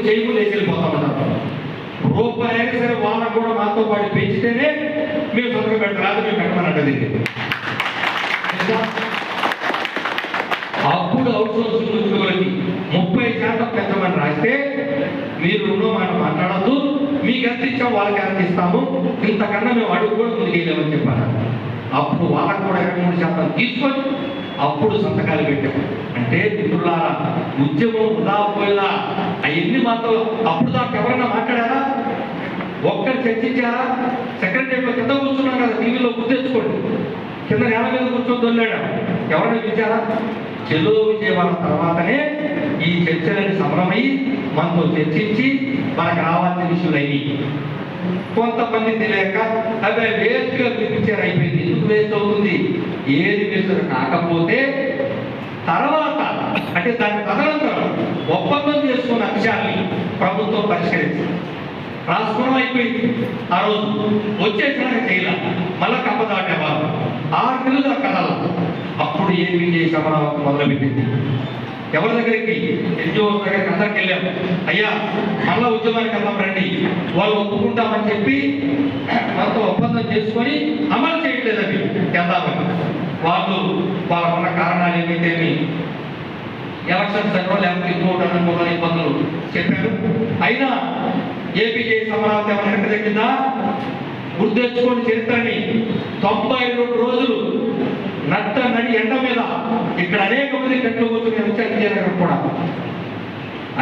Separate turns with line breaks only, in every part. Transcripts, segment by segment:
చేయకుండా వేసి వెళ్ళిపోతా ఉంటారు. రూపాయి అయినా సరే వాళ్ళకు కూడా మాతో పాటు పెంచితేనే మేము సంతకం పెట్టరాదు, మేము పెట్టమని అంటది. అప్పుడు అవుట్సోర్సింగ్ ఉద్యోగులకి 30% పెంచమని రాస్తే మీరు రెండో మాట మాట్లాడద్దు, మీకు ఎంత ఇచ్చాం వాళ్ళకి ఎంత ఇస్తాము, ఇంతకన్నా మేము అడుగు కూడా ముందుకెళ్ళామని చెప్పారు. అప్పుడు వాళ్ళకు కూడా 23% తీసుకొని అప్పుడు సంతకాలు పెట్టాము. అంటే మిత్రులారా, ఉద్యమం వృధా పోయేలా అవన్నీ మాతో అప్పుడు దాకా ఎవరైనా మాట్లాడారా? ఒక్కరు చర్చించారా? సెక్రటరీలో కింద కూర్చున్నాం కదా, టీవీలో గుర్తెచ్చుకోండి, కింద నేల మీద కూర్చొని దొల్లాడు, ఎవరైనా పిలిచారా? చెలో విజయవాడ తర్వాతనే ఈ చర్చలని సమరమై మనతో చర్చించి మనకు రావాల్సిన విషయాలు అయినాయి. కొంతమంది తెలియక అదే వేస్ట్గా పిలిపించారు, అయిపోయింది. ఎందుకు వేస్ట్ అవుతుంది? ఏది వేస్ట్ కాకపోతే తర్వాత అంటే దాని తదనంతరం ఒప్పందం చేసుకున్న అంశాన్ని ప్రభుత్వం పరిష్కరించింది. రాసుకోవడం అయిపోయింది, ఆ రోజు వచ్చేసాక చేయాల, మళ్ళా కప్పదాటేవారు 6 నెలలు కదాల. అప్పుడు ఏపీ సమరావతి మొదలుపెట్టింది. ఎవరి దగ్గరికి? ఎన్జిఓస్ దగ్గరికి అందరికి వెళ్ళాము. అయ్యా మళ్ళా ఉద్యమానికి వెళ్దాం రండి, వాళ్ళు ఒప్పుకుంటామని చెప్పి మనతో ఒప్పందం చేసుకొని అమలు చేయట్లేదని వెళ్దామని. వాళ్ళు వాళ్ళకున్న కారణాలు ఏమైతేమి ఎలక్షన్స్ ఎక్కడో లేకపోతే ఇంకోటి ఇబ్బందులు చెప్పారు. అయినా ఏపీజే సమరావతి ఏమైనా వెనక తగ్గిందా? గుర్తెచ్చుకోండి చరిత్రని. 92 రోజులు నట్ట నడి ఎండ మీద ఇక్కడ అనేక మంది గట్లు కూర్చుని వచ్చారు కూడా.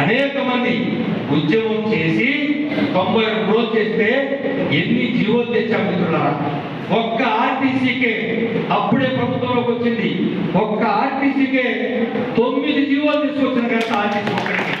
అనేక మంది ఉద్యమం చేసి 92 రోజులు చేస్తే ఎన్ని జీవోలు తెచ్చాం మిత్రులారా? ఒక్క ఆర్టీసీకే అప్పుడే ప్రభుత్వంలోకి వచ్చింది, ఒక్క ఆర్టీసీకే 9 జీవోలు తీసుకొచ్చిన కదా ఆర్టీసీ ఒక్కడికి.